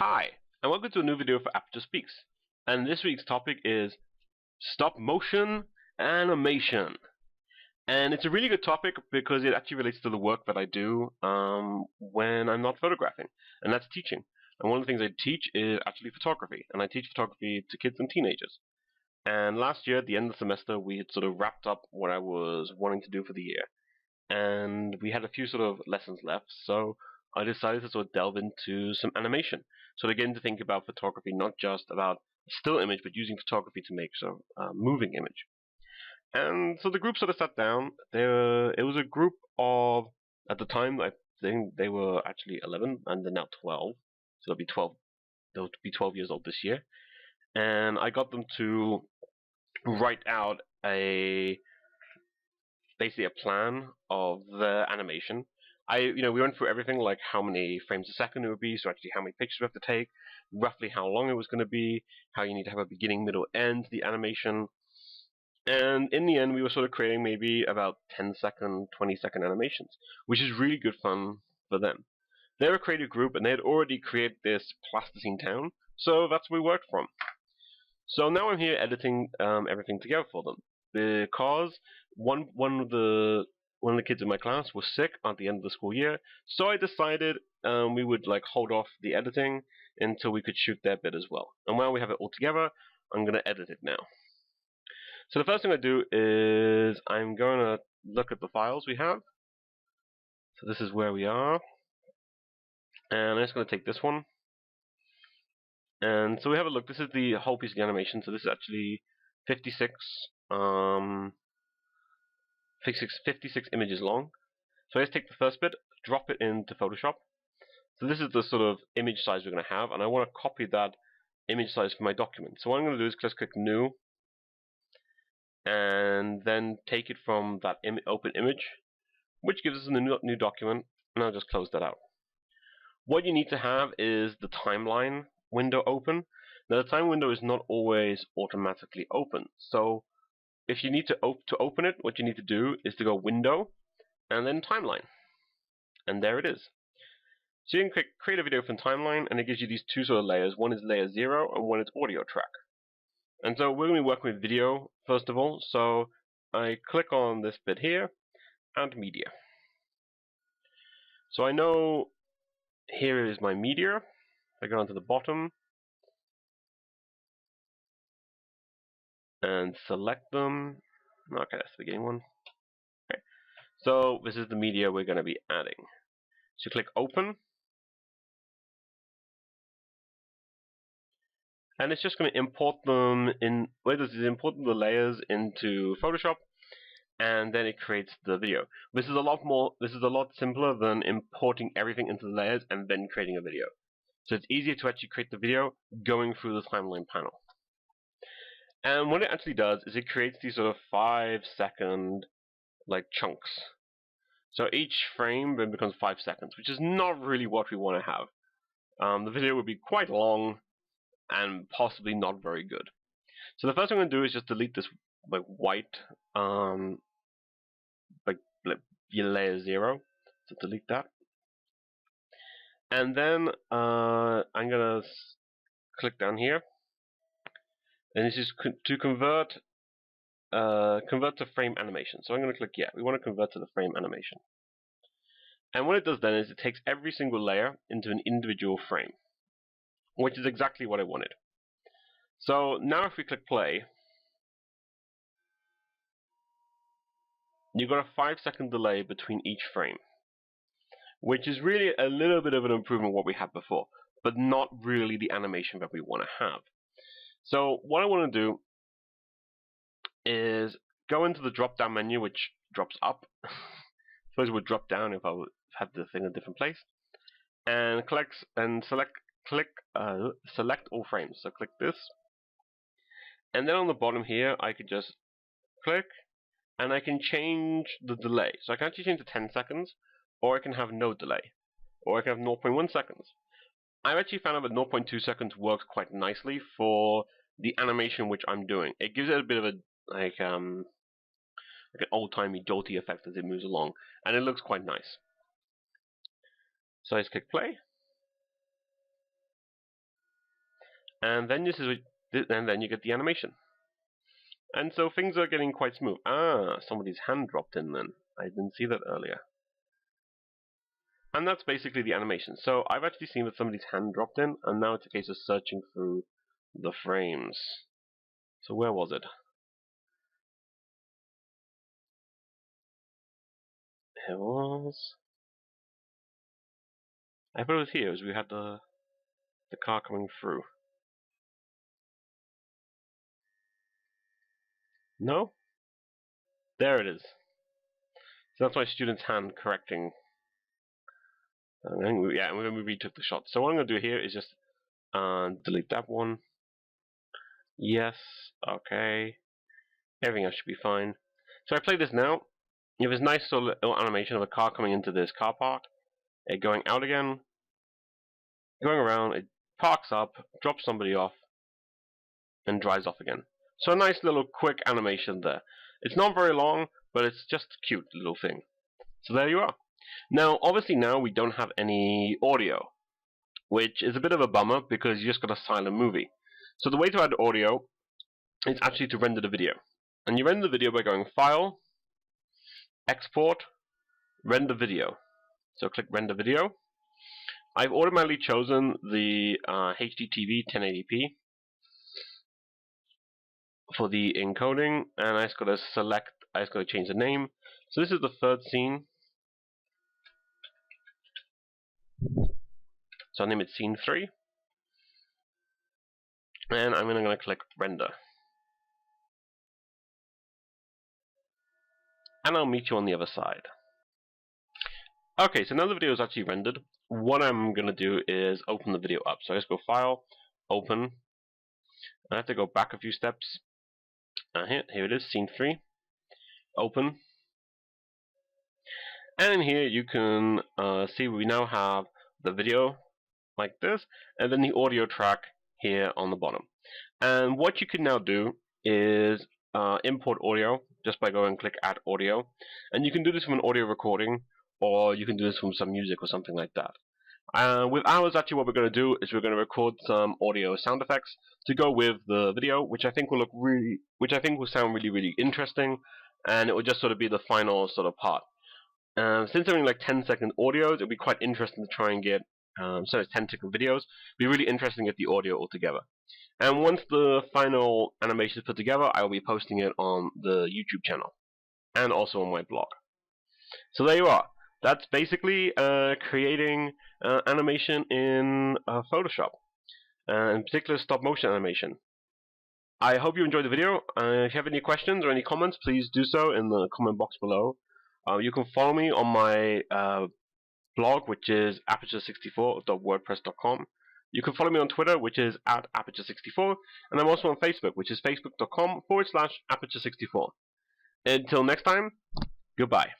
Hi, and welcome to a new video for Aperture Speaks. And this week's topic is stop motion animation. And it's a really good topic because it actually relates to the work that I do when I'm not photographing, and that's teaching. And one of the things I teach is actually photography, and I teach photography to kids and teenagers. And last year, at the end of the semester, we had sort of wrapped up what I was wanting to do for the year. And we had a few sort of lessons left, so I decided to sort of delve into some animation. So again, to think about photography, not just about a still image, but using photography to make sort of a moving image. And so the group sort of sat down. It was a group of, at the time, I think they were actually 11, and they're now 12. So they'll be 12. They'll be 12 years old this year. And I got them to write out basically a plan of the animation. We went through everything, like how many frames a second it would be, so actually how many pictures we have to take, roughly how long it was going to be, how you need to have a beginning, middle, end to the animation. And in the end, we were sort of creating maybe about 10-second, 20-second animations, which is really good fun for them. They're a creative group, and they had already created this plasticine town, so that's where we worked from. So now I'm here editing everything together for them, because one of the kids in my class was sick at the end of the school year, so I decided we would hold off the editing until we could shoot their bit as well. And while we have it all together, I'm going to edit it now. So the first thing I do is I'm going to look at the files we have. So this is where we are, and I'm just going to take this one. And so we have a look. This is the whole piece of the animation. So this is actually 56 images long. So let's take the first bit, drop it into Photoshop. So this is the sort of image size we're going to have, and I want to copy that image size for my document. So what I'm going to do is just click New, and then take it from that open image, which gives us a new document, and I'll just close that out. What you need to have is the timeline window open. Now the time window is not always automatically open, so if you need to open it, what you need to do is to go Window and then Timeline, and there it is. So you can create a video from Timeline, and it gives you these two sort of layers. One is layer 0, and one is audio track. And so we're going to be working with video first of all. So I click on this bit here, Add Media. So I know here is my media. I go down to the bottom and select them. Okay, that's the beginning one. Okay. So this is the media we're going to be adding. So click Open, and it's just going to import them in. Where does it import the layers into Photoshop, and then it creates the video. This is a lot simpler than importing everything into the layers and then creating a video. So it's easier to actually create the video going through the timeline panel. And what it actually does is it creates these sort of 5-second chunks. So each frame then becomes 5 seconds, which is not really what we want to have. The video would be quite long and possibly not very good. So the first thing I'm going to do is just delete this white layer 0. So delete that. And then I'm going to click down here, and this is to convert to frame animation. So I'm going to click yeah. We want to convert to the frame animation. And what it does then is it takes every single layer into an individual frame, which is exactly what I wanted. So now if we click play, you've got a 5-second delay between each frame, which is really a little bit of an improvement on what we had before, but not really the animation that we want to have. So what I want to do is go into the drop-down menu, which drops up. Suppose it would drop down if I had the thing in a different place, and select all frames. So click this, and then on the bottom here, I could just click, and I can change the delay. So I can actually change to 10 seconds, or I can have no delay, or I can have 0.1 seconds. I've actually found out that 0.2 seconds works quite nicely for the animation which I'm doing. It gives it a bit of a an old-timey jolty effect as it moves along, and it looks quite nice. So I just click play, and then you get the animation. And so things are getting quite smooth. Ah, somebody's hand dropped in then. I didn't see that earlier. And that's basically the animation. So I've actually seen that somebody's hand dropped in, and now it's a case of searching through the frames. So where was it? It was... I thought it was here, as we had the car coming through. No? There it is. So that's my student's hand correcting. And yeah, and we retook the shot. So what I'm going to do here is just delete that one. Yes, okay. Everything else should be fine. So I play this now. You have this nice sort of little animation of a car coming into this car park, it going out again, going around, it parks up, drops somebody off, and drives off again. So a nice little quick animation there. It's not very long, but it's just a cute little thing. So there you are. Now, obviously now we don't have any audio, which is a bit of a bummer because you just got a silent movie. So the way to add audio is actually to render the video. And you render the video by going File, Export, Render Video. So click Render Video. I've automatically chosen the HDTV 1080p for the encoding, and I just got to change the name. So this is the third scene. So I'll name it Scene 3. And I'm going to click Render. And I'll meet you on the other side. Okay, so now the video is actually rendered. What I'm going to do is open the video up. So I just go File, Open. I have to go back a few steps. Here it is, Scene 3. Open. And in here you can see we now have the video like this, and then the audio track here on the bottom. And what you can now do is import audio just by going and click Add Audio. And you can do this from an audio recording, or you can do this from some music or something like that. With ours, actually, what we're going to do is we're going to record some audio sound effects to go with the video, which I think will sound really, really interesting, and it will just sort of be the final sort of part. Since they're only like 10-second audios, it'll be quite interesting to try and get, so it's 10-second videos. It'll be really interesting to get the audio all together. And once the final animation is put together, I will be posting it on the YouTube channel and also on my blog. So there you are. That's basically creating animation in Photoshop, in particular stop motion animation. I hope you enjoyed the video. If you have any questions or any comments, please do so in the comment box below. You can follow me on my blog, which is aperture64.wordpress.com. You can follow me on Twitter, which is @aperture64, and I'm also on Facebook, which is facebook.com/aperture64. Until next time, goodbye.